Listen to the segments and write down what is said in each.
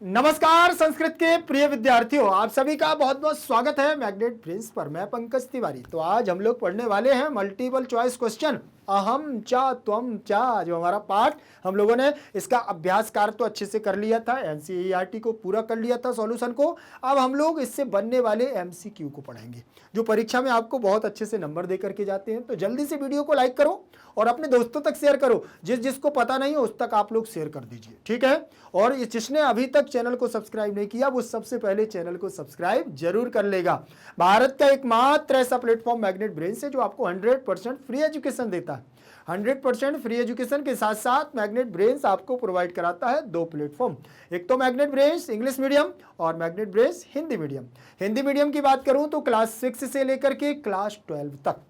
नमस्कार संस्कृत के प्रिय विद्यार्थियों, आप सभी का बहुत बहुत स्वागत है मैग्नेट ब्रेन्स पर। मैं पंकज तिवारी। तो आज हम लोग पढ़ने वाले हैं मल्टीपल चॉइस क्वेश्चन अहम चा त्वम चा। जो हमारा पार्ट हम लोगों ने इसका अभ्यास कार्य तो अच्छे से कर लिया था, एनसीईआरटी को पूरा कर लिया था सॉल्यूशन को। अब हम लोग इससे बनने वाले एमसीक्यू को पढ़ेंगे जो परीक्षा में आपको बहुत अच्छे से नंबर दे करके जाते हैं। तो जल्दी से वीडियो को लाइक करो और अपने दोस्तों तक शेयर करो। जिसको पता नहीं हो उस तक आप लोग शेयर कर दीजिए, ठीक है। और जिसने अभी तक चैनल को सब्सक्राइब नहीं किया वो सबसे पहले चैनल को सब्सक्राइब जरूर कर लेगा। भारत का एकमात्र ऐसा प्लेटफॉर्म मैग्नेट ब्रेन्स है जो आपको 100% फ्री एजुकेशन देता है। 100% फ्री एजुकेशन के साथ साथ मैग्नेट ब्रेन्स आपको प्रोवाइड कराता है दो प्लेटफॉर्म। एक तो मैग्नेट ब्रेन्स इंग्लिश मीडियम और magnet brains Hindi medium. Hindi medium की बात करूं तो क्लास 6 से लेकर के क्लास 12 तक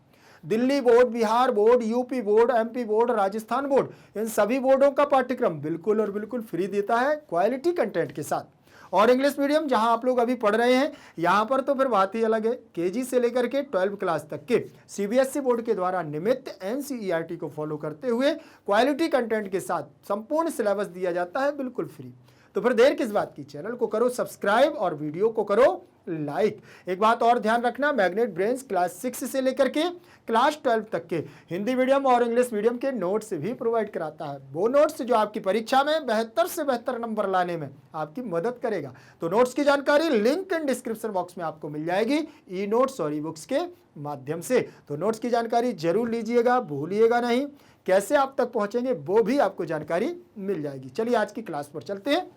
Delhi board, Bihar board, UP board, MP board, Rajasthan board, इन सभी बोर्डों का पाठ्यक्रम बिल्कुल और बिल्कुल फ्री देता है क्वालिटी कंटेंट के साथ। और इंग्लिश मीडियम जहां आप लोग अभी पढ़ रहे हैं यहां पर तो फिर बात ही अलग है। केजी से लेकर के 12 क्लास तक के सीबीएसई बोर्ड के द्वारा निमित्त एनसीईआरटी को फॉलो करते हुए क्वालिटी कंटेंट के साथ संपूर्ण सिलेबस दिया जाता है बिल्कुल फ्री। तो फिर देर किस बात की, चैनल को करो सब्सक्राइब और वीडियो को करो लाइक। एक बात और ध्यान रखना, मैग्नेट ब्रेन्स क्लास 6 से लेकर के क्लास 12 तक के हिंदी मीडियम और इंग्लिश मीडियम के नोट्स भी प्रोवाइड कराता है। वो नोट्स जो आपकी परीक्षा में बेहतर से बेहतर नंबर लाने में आपकी मदद करेगा। तो नोट्स की जानकारी लिंक इन डिस्क्रिप्शन बॉक्स में आपको मिल जाएगी ई नोट्स और ई बुक्स के माध्यम से। तो नोट्स की जानकारी जरूर लीजिएगा, भूलिएगा नहीं। कैसे आप तक पहुंचेंगे वो भी आपको जानकारी मिल जाएगी। चलिए आज की क्लास पर चलते हैं।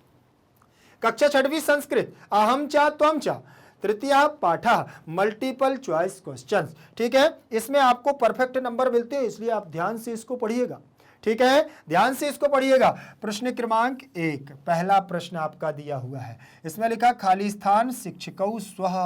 कक्षा 6वीं संस्कृत अहम चा त्वम चा तृतीय पाठ मल्टीपल चॉइस क्वेश्चंस। ठीक है, इसमें आपको परफेक्ट नंबर मिलते हैं, इसलिए आप ध्यान से इसको पढ़िएगा। ठीक है, ध्यान से इसको पढ़िएगा। प्रश्न क्रमांक 1, पहला प्रश्न आपका दिया हुआ है। इसमें लिखा खाली स्थान शिक्षकौ स्वः।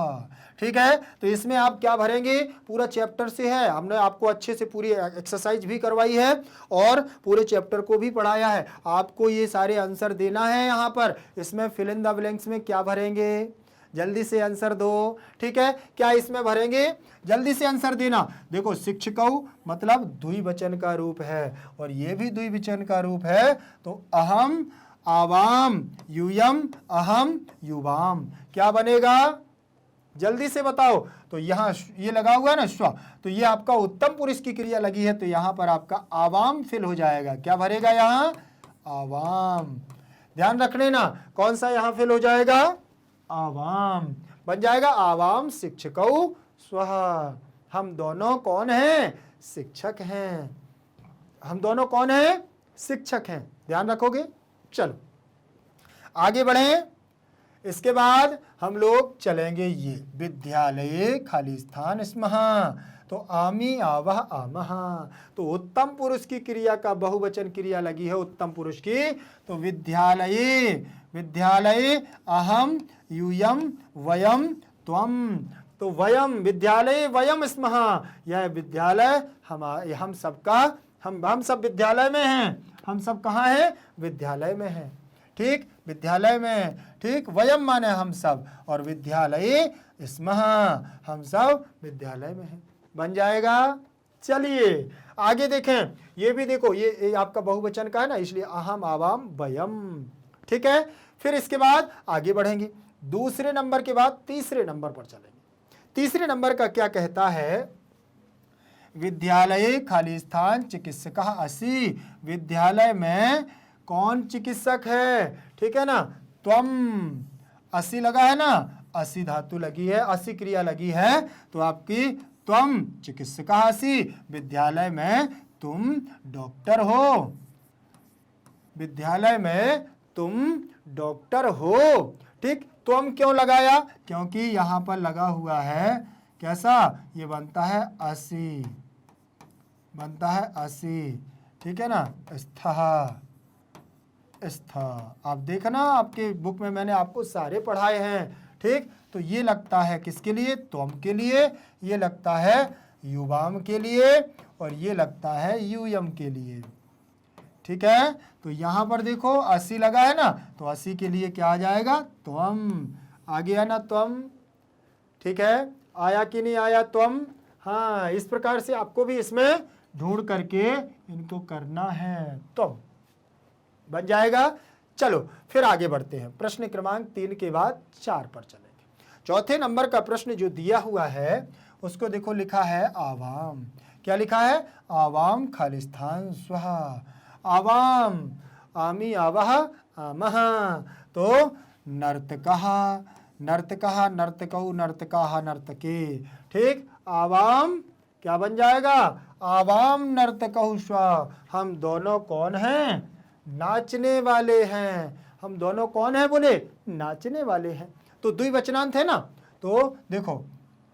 ठीक है, तो इसमें आप क्या भरेंगे, पूरा चैप्टर से है। हमने आपको अच्छे से पूरी एक्सरसाइज भी करवाई है और पूरे चैप्टर को भी पढ़ाया है। आपको ये सारे आंसर देना है। यहाँ पर इसमें फिल इन द ब्लैंक्स में क्या भरेंगे, जल्दी से आंसर दो। ठीक है, क्या इसमें भरेंगे, जल्दी से आंसर देना। देखो शिक्षकौ मतलब द्विवचन का रूप है और ये भी द्विवचन का रूप है। तो अहम आवाम यूयम अहम युवाम क्या बनेगा, जल्दी से बताओ। तो यहाँ ये लगा हुआ है ना स्व, तो ये आपका उत्तम पुरुष की क्रिया लगी है, तो यहाँ पर आपका आवाम फिल हो जाएगा। क्या भरेगा यहाँ, आवाम। ध्यान रखने ना, कौन सा यहाँ फिल हो जाएगा, आवाम बन जाएगा। आवाम शिक्षकौ स्वः। हम दोनों कौन हैं, शिक्षक हैं। हम दोनों कौन हैं, शिक्षक हैं। ध्यान रखोगे। चलो आगे बढ़ें। इसके बाद हम लोग चलेंगे ये विद्यालये खाली स्थान स्मः। तो आमी आवह आमः, तो उत्तम पुरुष की क्रिया का बहुवचन क्रिया लगी है उत्तम पुरुष की। तो विद्यालये, विद्यालये अहम यूयम वयम त्वम। तो वयम विद्यालय वयम स्मः, यह विद्यालय हम सबका, हम सब विद्यालय में हैं। हम सब कहाँ हैं, विद्यालय में हैं। ठीक, विद्यालय में। ठीक, वयम माने हम सब और विद्यालय स्मः, हम सब विद्यालय में हैं। बन जाएगा। चलिए आगे देखें। ये भी देखो, ये आपका बहुवचन का है ना, इसलिए अहम आवाम वयम। ठीक है, फिर इसके बाद आगे बढ़ेंगे। दूसरे नंबर के बाद तीसरे नंबर पर चलेंगे। तीसरे नंबर का क्या कहता है, विद्यालय खाली स्थान चिकित्सक असि। विद्यालय में कौन चिकित्सक है, ठीक है ना, त्वम। असि लगा है ना, असि धातु लगी है, असि क्रिया लगी है, तो आपकी त्वम चिकित्सक असि। विद्यालय में तुम डॉक्टर हो। विद्यालय में तुम डॉक्टर हो। ठीक, तुम क्यों लगाया, क्योंकि यहां पर लगा हुआ है कैसा, ये बनता है असि, बनता है असि। ठीक है ना, स्थः, स्थ। आप देखना आपके बुक में मैंने आपको सारे पढ़ाए हैं। ठीक, तो ये लगता है किसके लिए, त्वम के लिए, ये लगता है युवाम के लिए और ये लगता है यूयम के लिए। ठीक है, तो यहां पर देखो अस्सी लगा है ना, तो अस्सी के लिए क्या आ जाएगा, त्वम। आ गया ना त्वम। ठीक है, आया कि नहीं आया त्वम। हाँ, इस प्रकार से आपको भी इसमें ढूंढ करके इनको करना है। त्वम बन जाएगा। चलो फिर आगे बढ़ते हैं, प्रश्न क्रमांक 3 के बाद 4 पर चलेंगे। चौथे नंबर का प्रश्न जो दिया हुआ है उसको देखो, लिखा है आवाम। क्या लिखा है? आवाम खालिस्तान स्वहा। आवाम, आमी आवह आमह। तो नर्तकः, नर्तकः, नर्तकौ, नर्तकाः, नर्तके। ठीक, आवाम क्या बन जाएगा? आवाम नर्तकौ स्व। हम दोनों कौन हैं? नाचने वाले हैं। हम दोनों कौन हैं बोले? नाचने वाले हैं। तो द्विवचनांत है ना, तो देखो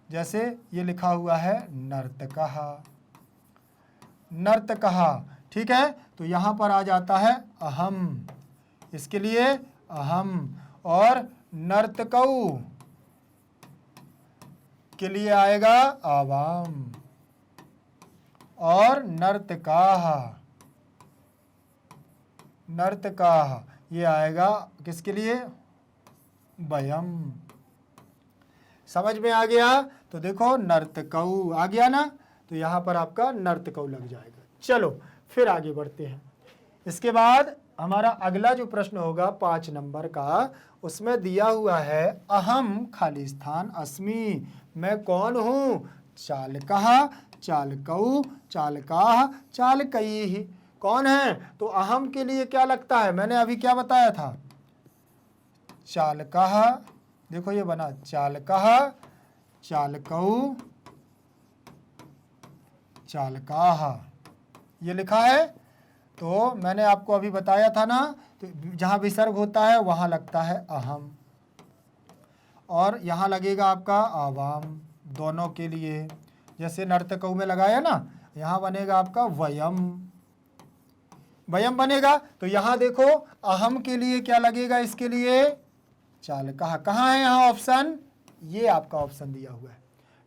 जैसे ये लिखा हुआ है नर्तकः, नर्तकः, ठीक है, तो यहाँ पर आ जाता है अहम, इसके लिए अहम, और नर्तकौ के लिए आएगा आवाम, और नर्तकाः, नर्तकाः ये आएगा किसके लिए? वयम। समझ में आ गया? तो देखो नर्तकौ आ गया ना, तो यहाँ पर आपका नर्तकौ लग जाएगा। चलो फिर आगे बढ़ते हैं। इसके बाद हमारा अगला जो प्रश्न होगा 5 नंबर का, उसमें दिया हुआ है अहम खालिस्तान अस्मि। मैं कौन हूँ? चालकः, चालकौ, चालकाः, चालकैः। कौन है? तो अहम के लिए क्या लगता है? मैंने अभी क्या बताया था? चालकः, देखो ये बना चालकः, चालकौ, चालकाः, ये लिखा है। तो मैंने आपको अभी बताया था ना, तो जहाँ विसर्ग होता है वहाँ लगता है अहम, और यहाँ लगेगा आपका आवाम, दोनों के लिए। जैसे नर्तकौ में लगाया ना, यहाँ बनेगा आपका वयम, वयम बनेगा। तो यहाँ देखो अहम के लिए क्या लगेगा? इसके लिए चालकः। कहाँ है यहाँ ऑप्शन? ये आपका ऑप्शन दिया हुआ है,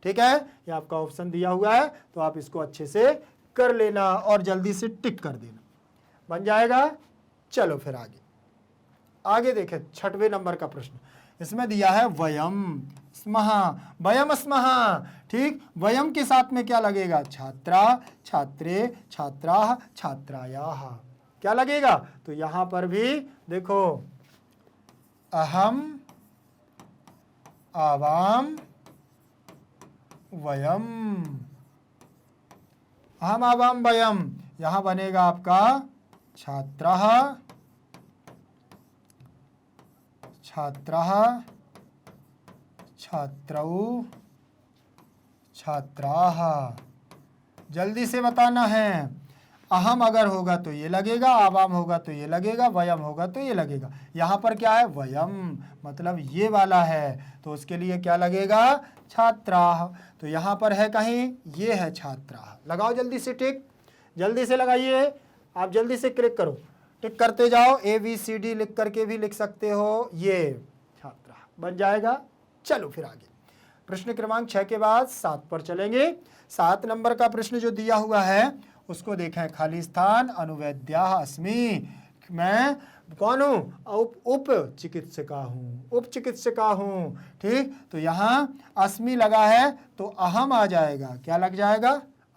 ठीक है, ये आपका ऑप्शन दिया हुआ है, तो आप इसको अच्छे से कर लेना और जल्दी से टिक कर देना, बन जाएगा। चलो फिर आगे आगे देखें 6वें नंबर का प्रश्न। इसमें दिया है वयम स्मः, वयम स्मः। ठीक, वयम के साथ में क्या लगेगा? छात्रा, छात्रे, छात्राः, छात्रायाः। क्या लगेगा? तो यहाँ पर भी देखो अहम, आवाम, वयम, अहम, आवाम, वयम। यहाँ बनेगा आपका छात्रः, छात्रः, छात्रौ, छात्राः। जल्दी से बताना है। अहम अगर होगा तो ये लगेगा, आवाम होगा तो ये लगेगा, वयम होगा तो ये लगेगा। यहाँ पर क्या है? वयम, मतलब ये वाला है, तो उसके लिए क्या लगेगा? छात्राः। तो यहाँ पर है कहीं, ये है छात्राः। लगाओ जल्दी से टिक, जल्दी से लगाइए, आप जल्दी से क्लिक करो, टिक करते जाओ। ABCD लिख करके भी लिख सकते हो, ये छात्राः बन जाएगा। चलो फिर आगे प्रश्न क्रमांक 6 के बाद 7 पर चलेंगे। 7 नंबर का प्रश्न जो दिया हुआ है उसको देखें। खालिस्तान अनुवैद्याः अस्मि। मैं कौन हूँ? उप चिकित्सिका हूँ, उप चिकित्सिका हूँ। ठीक, तो यहाँ अस्मि लगा है तो अहम आ जाएगा। क्या लग जाएगा?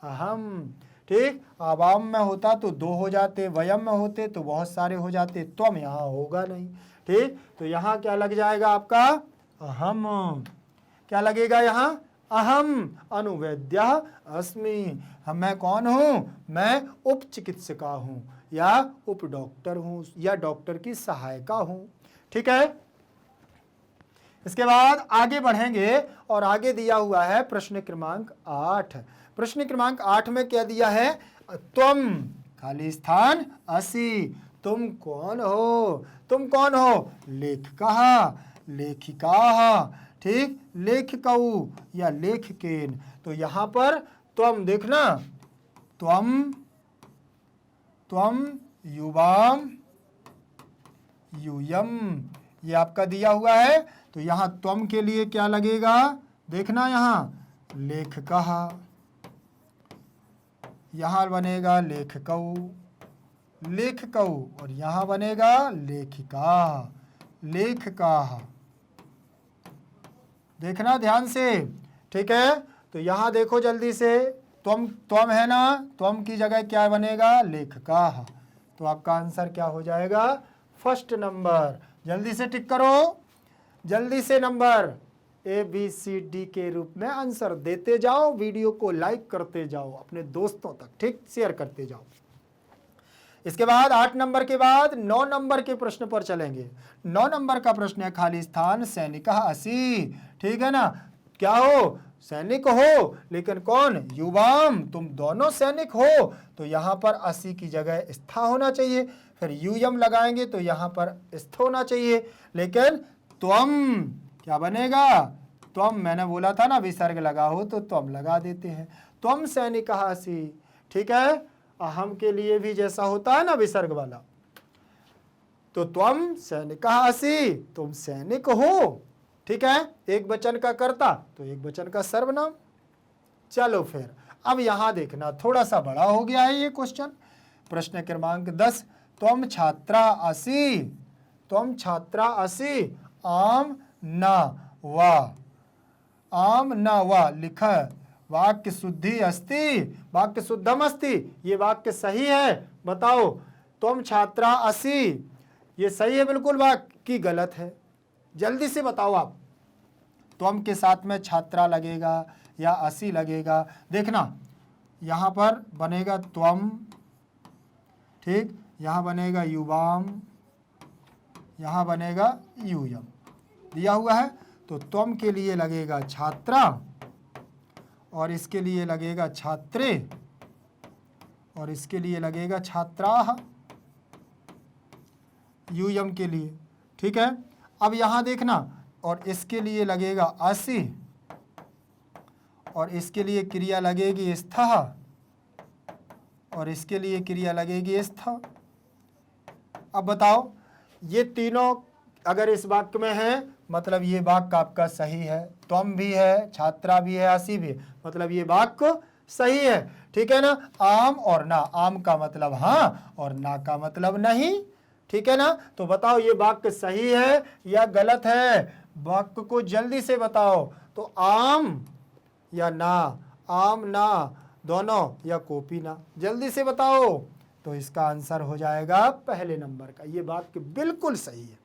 अहम। ठीक, आवाम में होता तो 2 हो जाते, वयम में होते तो बहुत सारे हो जाते, त्वम यहाँ होगा नहीं। ठीक, तो यहाँ क्या लग जाएगा आपका? अहम। क्या लगेगा यहाँ? अहम अनुवैद्यः अस्मि। मैं कौन हूँ? मैं उप चिकित्सिका हूँ, या उप डॉक्टर हूँ, या डॉक्टर की सहायिका हूँ। ठीक है, इसके बाद आगे बढ़ेंगे और आगे दिया हुआ है प्रश्न क्रमांक 8। प्रश्न क्रमांक 8 में क्या दिया है? त्वम खालिस्तान असि। तुम कौन हो? तुम कौन हो? लेखकः, लेखिकाः। ठीक, लेखकौ या लेखकेन। तो यहाँ पर त्वम देखना, त्वम, त्वम, युवाम, यूयम, ये आपका दिया हुआ है। तो यहाँ त्वम के लिए क्या लगेगा? देखना यहाँ लेखकः, यहाँ बनेगा लेखकौ, लेखकौ, और यहाँ बनेगा लेखिका, लेखकाः। देखना ध्यान से, ठीक है। तो यहाँ देखो जल्दी से, त्वम है ना, त्वम की जगह क्या बनेगा? लेखकाः। तो आपका आंसर क्या हो जाएगा? First number. जल्दी से टिक करो, जल्दी से नंबर ABCD के रूप में आंसर देते जाओ, वीडियो को लाइक करते जाओ, अपने दोस्तों तक ठीक शेयर करते जाओ। इसके बाद 8 नंबर के बाद 9 नंबर के प्रश्न पर चलेंगे। 9 नंबर का प्रश्न है खाली स्थान सैनिक 80। ठीक है ना, क्या हो, सैनिक हो, लेकिन कौन, युवाम, तुम दोनों सैनिक हो, तो यहाँ पर 80 की जगह स्था होना चाहिए। फिर यूयम लगाएंगे तो यहाँ पर स्थ होना चाहिए, लेकिन त्वम क्या बनेगा, त्वम, मैंने बोला था ना विसर्ग लगा हो तो त्वम लगा देते हैं। त्वम सैनिक 80। ठीक है, अहम के लिए भी जैसा होता है ना विसर्ग वाला, तो त्वम सैनिक 80, तुम सैनिक हो। ठीक है, एक वचन का कर्ता तो एक वचन का सर्वनाम। चलो फिर अब यहां देखना, थोड़ा सा बड़ा हो गया है ये क्वेश्चन। प्रश्न क्रमांक 10, त्वम छात्रा 80, त्वम छात्रा 80 आम न वा, आम न वा लिख वाक्य शुद्धि अस्ति, वाक्य शुद्धम अस्ति, ये वाक्य सही है, बताओ। तुम छात्रा 80 ये सही है बिल्कुल, वाक्य की गलत है, जल्दी से बताओ आप। तुम के साथ में छात्रा लगेगा या 80 लगेगा, देखना यहाँ पर बनेगा त्वम, ठीक, यहाँ बनेगा युवाम, यहाँ बनेगा यूयम, दिया हुआ है। तो त्वम के लिए लगेगा छात्रा और इसके लिए लगेगा छात्रे और इसके लिए लगेगा छात्राः, यूयम के लिए। ठीक है, अब यहाँ देखना, और इसके लिए लगेगा 80 और इसके लिए क्रिया लगेगी स्थः और इसके लिए क्रिया लगेगी स्थ। अब बताओ, ये तीनों अगर इस वाक्य में है मतलब ये वाक्य आपका सही है, त्वम भी है, छात्रा भी है, 80 भी है, मतलब ये वाक्य सही है। ठीक है ना, आम और ना, आम का मतलब हाँ और ना का मतलब नहीं। ठीक है ना, तो बताओ ये वाक्य सही है या गलत है, वाक्य को जल्दी से बताओ। तो आम या ना, आम ना दोनों या कॉपी ना, जल्दी से बताओ। तो इसका आंसर हो जाएगा पहले नंबर का, ये वाक्य बिल्कुल सही है,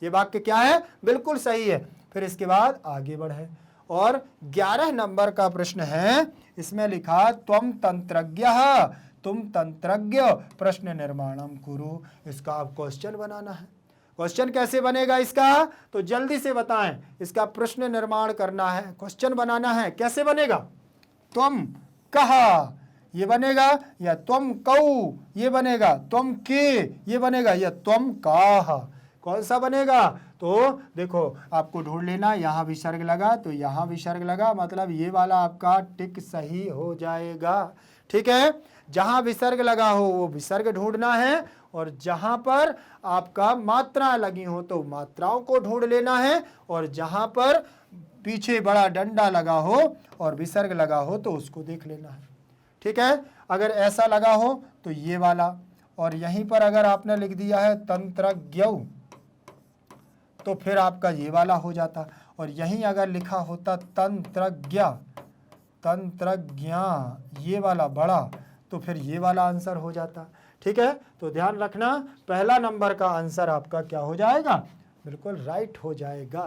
ये वाक्य क्या है, बिल्कुल सही है। फिर इसके बाद आगे बढ़े और 11 नंबर का प्रश्न है, इसमें लिखा त्वम तंत्रज्ञः, तुम तंत्रज्ञ प्रश्न निर्माणम कुरु। इसका आप क्वेश्चन बनाना है। क्वेश्चन कैसे बनेगा इसका, तो जल्दी से बताएं, इसका प्रश्न निर्माण करना है, क्वेश्चन बनाना है। कैसे बनेगा, त्वम कहा ये बनेगा या त्वम कौ ये बनेगा, त्वम के ये बनेगा या त्वम काह, कौन सा बनेगा। तो देखो आपको ढूंढ लेना, यहाँ विसर्ग लगा तो यहाँ विसर्ग लगा, मतलब ये वाला आपका टिक सही हो जाएगा। ठीक है, जहाँ विसर्ग लगा हो वो विसर्ग ढूंढना है और जहाँ पर आपका मात्रा लगी हो तो मात्राओं को ढूंढ लेना है, और जहाँ पर पीछे बड़ा डंडा लगा हो और विसर्ग लगा हो तो उसको देख लेना है। ठीक है, अगर ऐसा लगा हो तो ये वाला, और यहीं पर अगर आपने लिख दिया है तंत्रज्ञौ तो फिर आपका ये वाला हो जाता, और यहीं अगर लिखा होता तंत्रज्ञ, तंत्रज्ञा ये वाला बड़ा, तो फिर ये वाला आंसर हो जाता। ठीक है, तो ध्यान रखना, पहला नंबर का आंसर आपका क्या हो जाएगा, बिल्कुल राइट हो जाएगा।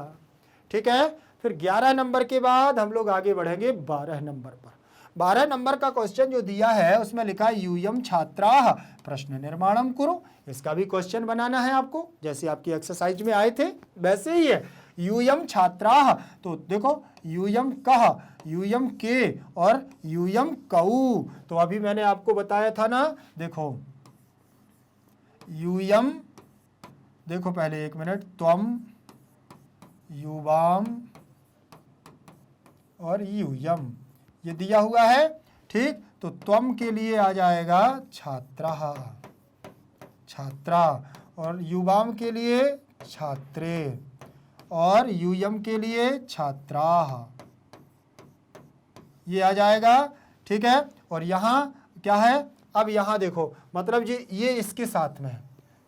ठीक है, फिर 11 नंबर के बाद हम लोग आगे बढ़ेंगे 12 नंबर पर। 12 नंबर का क्वेश्चन जो दिया है उसमें लिखा है यूयम छात्राः प्रश्न निर्माणम कुरु। इसका भी क्वेश्चन बनाना है आपको, जैसे आपकी एक्सरसाइज में आए थे वैसे ही है। यूयम छात्राः, तो देखो यूयम कह, यूयम के और यूयम कऊ। तो अभी मैंने आपको बताया था ना, देखो यूयम, देखो पहले एक मिनट, त्वम, युवाम और यूयम ये दिया हुआ है। ठीक, तो त्वम के लिए आ जाएगा छात्राः, छात्रा, और युवाम के लिए छात्रे, और यूयम के लिए छात्राः, ये आ जाएगा। ठीक है, और यहाँ क्या है, अब यहाँ देखो मतलब जी ये इसके साथ में है।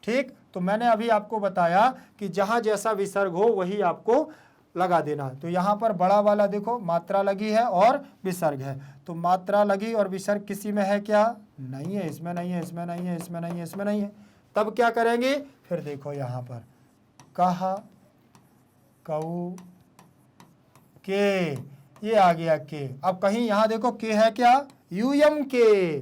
ठीक, तो मैंने अभी आपको बताया कि जहाँ जैसा विसर्ग हो वही आपको लगा देना। तो यहाँ पर बड़ा वाला देखो मात्रा लगी है और विसर्ग है, तो मात्रा लगी और विसर्ग किसी में है क्या, नहीं है, इसमें नहीं है, इसमें नहीं है, इसमें नहीं है, इसमें नहीं है, तब क्या करेंगे, फिर देखो यहाँ पर कह, कऊ, के, ये आ गया के। अब कहीं यहाँ देखो के है क्या, यूयम के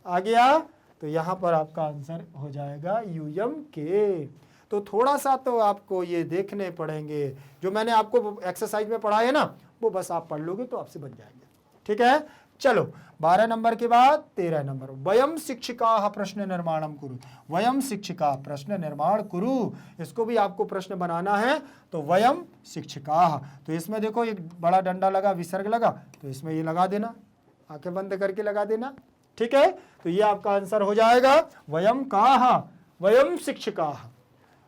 आ गया, तो यहाँ पर आपका आंसर हो जाएगा यूयम के। तो थोड़ा सा तो आपको ये देखने पड़ेंगे, जो मैंने आपको एक्सरसाइज में पढ़ा है ना, वो बस आप पढ़ लोगे तो आपसे बन जाएंगे। ठीक है, चलो 12 नंबर के बाद 13 नंबर, वयम शिक्षिका प्रश्न निर्माणम कुरु। वयम शिक्षिका प्रश्न निर्माण कुरु, इसको भी आपको प्रश्न बनाना है। तो वयम शिक्षिका, तो इसमें देखो एक बड़ा डंडा लगा, विसर्ग लगा, तो इसमें ये लगा देना, आंखें बंद करके लगा देना। ठीक है, तो ये आपका आंसर हो जाएगा वयम काहा, वयम शिक्षिका।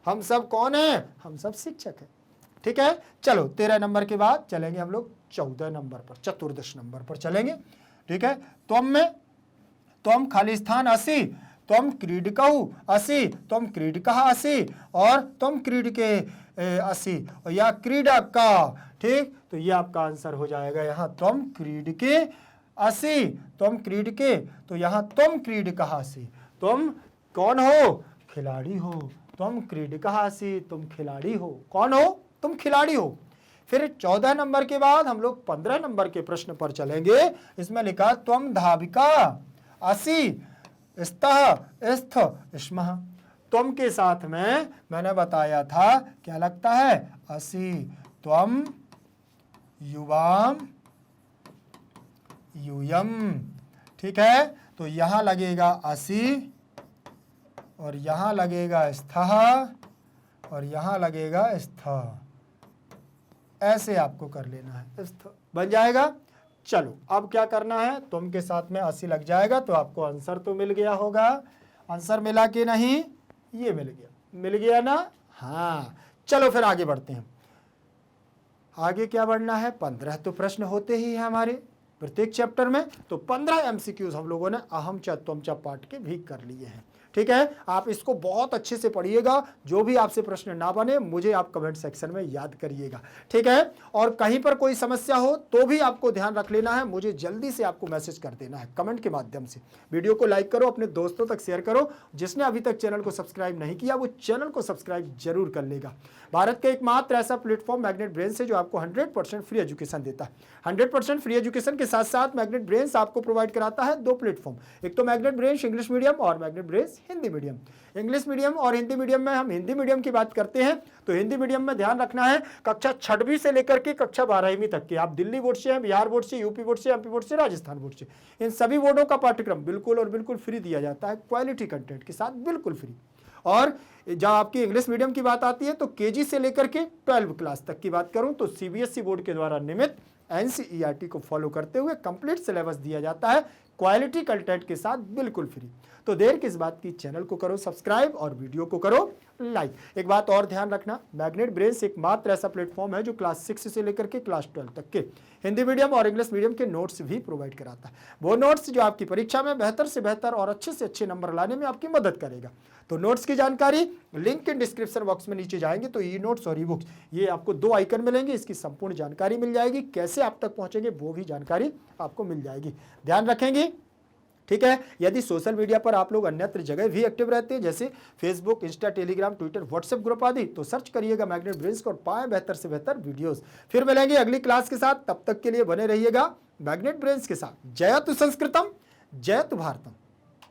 हम सब कौन है, हम सब शिक्षक हैं। ठीक है, चलो 13 नंबर के बाद चलेंगे हम लोग 14 नंबर पर, चतुर्दश नंबर पर चलेंगे। ठीक है, त्वम में त्वम खाली स्थान असि, त्वम क्रीडकौ असि, त्वम क्रीडकः असि, और त्वम क्रीडके असि, और या क्रीडक का। ठीक, तो ये आपका आंसर हो जाएगा यहाँ त्वम क्रीडके असि, त्वम क्रीडके, तो यहाँ त्वम क्रीडकः असि। तुम कौन हो, खिलाड़ी हो। तुम क्रीडकः असि, तुम खिलाड़ी हो। कौन हो, तुम खिलाड़ी हो। फिर 14 नंबर के बाद हम लोग 15 नंबर के प्रश्न पर चलेंगे। इसमें लिखा त्वम धाविका असि, स्तः, स्थ, स्मः। त्वम के साथ में मैंने बताया था क्या लगता है, असि। त्वम, युवाम, यूयम। ठीक है, तो यहां लगेगा असि, और यहां लगेगा स्थः, और यहां लगेगा स्थ। ऐसे आपको कर लेना है, स्थ बन जाएगा। चलो अब क्या करना है, तुम के साथ में असि लग जाएगा, तो आपको आंसर तो मिल गया होगा। आंसर मिला कि नहीं, ये मिल गया ना। हाँ, चलो फिर आगे बढ़ते हैं। आगे क्या बढ़ना है, 15 तो प्रश्न होते ही हैं हमारे प्रत्येक चैप्टर में, तो 15 एमसीक्यूज हम लोगों ने अहम च त्वम च पाठ के भी कर लिए हैं। ठीक है, आप इसको बहुत अच्छे से पढ़िएगा। जो भी आपसे प्रश्न ना बने मुझे आप कमेंट सेक्शन में याद करिएगा। ठीक है, और कहीं पर कोई समस्या हो तो भी आपको ध्यान रख लेना है, मुझे जल्दी से आपको मैसेज कर देना है कमेंट के माध्यम से। वीडियो को लाइक करो, अपने दोस्तों तक शेयर करो। जिसने अभी तक चैनल को सब्सक्राइब नहीं किया वो चैनल को सब्सक्राइब जरूर कर लेगा। भारत का एकमात्र ऐसा प्लेटफॉर्म मैग्नेट ब्रेन्स है जो आपको 100% फ्री एजुकेशन देता है। 100% फ्री एजुकेशन के साथ साथ मैग्नेट ब्रेन्स आपको प्रोवाइड कराता है 2 प्लेटफॉर्म, एक तो मैग्नेट ब्रेन्स इंग्लिश मीडियम और magnet brains Hindi medium. English medium और हिंदी मीडियम में हम हिंदी मीडियम की बात करते हैं, तो हिंदी मीडियम में ध्यान रखना है कक्षा 6वीं से लेकर के कक्षा 12वीं तक के, आप दिल्ली बोर्ड से हैं, बिहार बोर्ड से, यूपी बोर्ड से, एमपी बोर्ड से, राजस्थान बोर्ड से, इन सभी बोर्डों का पाठ्यक्रम बिल्कुल और बिल्कुल फ्री दिया जाता है, क्वालिटी कंटेंट के साथ बिल्कुल फ्री। और जब आपकी इंग्लिश मीडियम की बात आती है तो केजी से लेकर के 12 क्लास तक की बात करूं तो सीबीएसई बोर्ड के द्वारा नियमित एनसीईआरटी को फॉलो करते हुए कंप्लीट सिलेबस दिया जाता है, क्वालिटी कंटेंट के साथ बिल्कुल फ्री। तो देर किस बात की, चैनल को करो सब्सक्राइब और वीडियो को करो लाइक। एक बात और ध्यान रखना, मैग्नेट ब्रेन्स एकमात्र ऐसा प्लेटफॉर्म है जो क्लास 6 से लेकर के क्लास 12 तक के हिंदी मीडियम और इंग्लिश मीडियम के नोट्स भी प्रोवाइड कराता है। वो नोट्स जो आपकी परीक्षा में बेहतर से बेहतर और अच्छे से अच्छे नंबर लाने में आपकी मदद करेगा। तो नोट्स की जानकारी लिंक इन डिस्क्रिप्शन बॉक्स में नीचे जाएंगे तो ई नोट्स और ई बुक्स, ये आपको 2 आइकन मिलेंगे, इसकी संपूर्ण जानकारी मिल जाएगी। कैसे आप तक पहुंचेंगे वो भी जानकारी आपको मिल जाएगी, ध्यान रखेंगे। ठीक है, यदि सोशल मीडिया पर आप लोग अन्यत्र जगह भी एक्टिव रहते हैं जैसे Facebook, Insta, Telegram, Twitter, WhatsApp group आदि, तो सर्च करिएगा मैग्नेट ब्रेन्स को और पाएं बेहतर से बेहतर वीडियोस। फिर मिलेंगे अगली क्लास के साथ, तब तक के लिए बने रहिएगा मैग्नेट ब्रेन्स के साथ। जयतु संस्कृतम, जयतु भारतम।